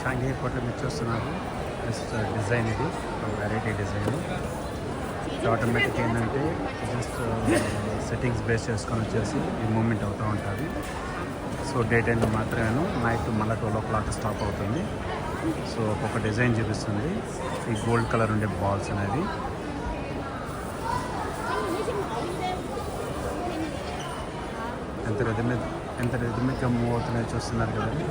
Changi ఎయిర్పోర్ట్లో మీరు చూస్తున్నారు డిజైన్, ఇది వెరైటీ డిజైన్. ఆటోమేటిక్ ఏంటంటే జస్ట్ సెట్టింగ్స్ బేస్ చేసుకొని వచ్చేసి ఈ మూమెంట్ అవుతూ ఉంటుంది. సో డే టైంలో మాత్రమే, నైట్ మళ్ళీ 12 o'clock స్టాప్ అవుతుంది. సో ఒక్కొక్క డిజైన్ చూపిస్తుంది. ఈ గోల్డ్ కలర్ ఉండే బాల్స్ అనేది ఎంత రెదిమిక్గా మూవ్ అవుతున్నాయో చూస్తున్నారు కదండి.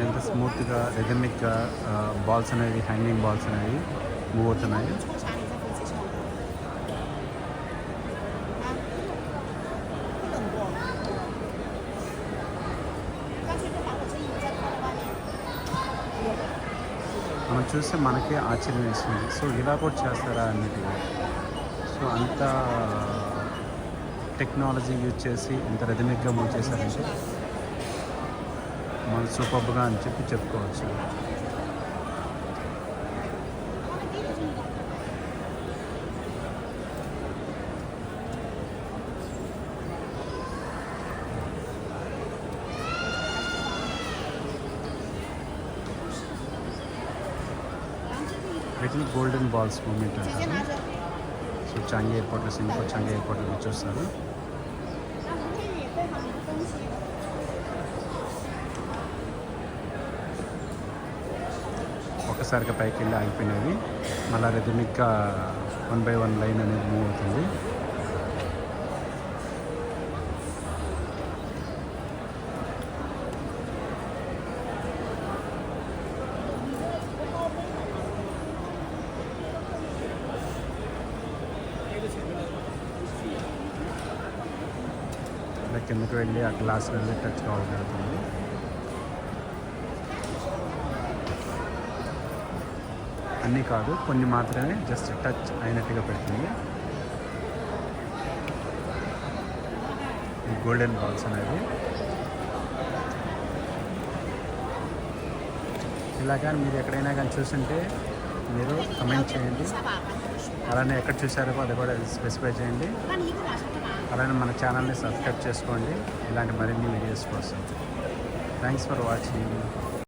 ఎంత స్మూత్గా రిథమిక్గా బాల్స్ అనేవి, హ్యాంగింగ్ బాల్స్ అనేవి మూవ్ అవుతున్నాయి. మనం చూస్తే మనకే ఆశ్చర్యం వేస్తుంది. సో ఇలా కూడా చేస్తారా అన్నిటిగా. సో అంత టెక్నాలజీ యూజ్ చేసి ఇంత రిథమిక్గా మూవ్ చేశారంటే మన సూపర్గా అని చెప్పుకోవచ్చు. వీటిని గోల్డెన్ బాల్స్ మూమెంట్ అంటారు. సో చాంగి ఎయిర్పోర్ట్లో, సింగపూర్ చాంగి ఎయిర్పోర్ట్లో చూస్తారు. ఒకసారిగా పైకి వెళ్ళి ఆగిపోయినవి మళ్ళీ రిథమిక్గా 1 by 1 లైన్ అనేది మూవ్ అవుతుంది. ఇలా కిందకి వెళ్ళి ఆ గ్లాస్ అనేది టచ్ కావాలి జరుగుతుంది. అన్నీ కాదు, కొన్ని మాత్రమే జస్ట్ టచ్ అయినట్టుగా పెడుతుంది. ఈ గోల్డెన్ బాల్స్ అనేవి ఇలాగా మీరు ఎక్కడైనా కానీ చూస్తుంటే మీరు కమెంట్ చేయండి. అలానే ఎక్కడ చూసారో అది కూడా స్పెసిఫై చేయండి. అలానే మన ఛానల్ని సబ్స్క్రైబ్ చేసుకోండి ఇలాంటి మరిన్ని వీడియోస్ కోసం. Thanks for watching.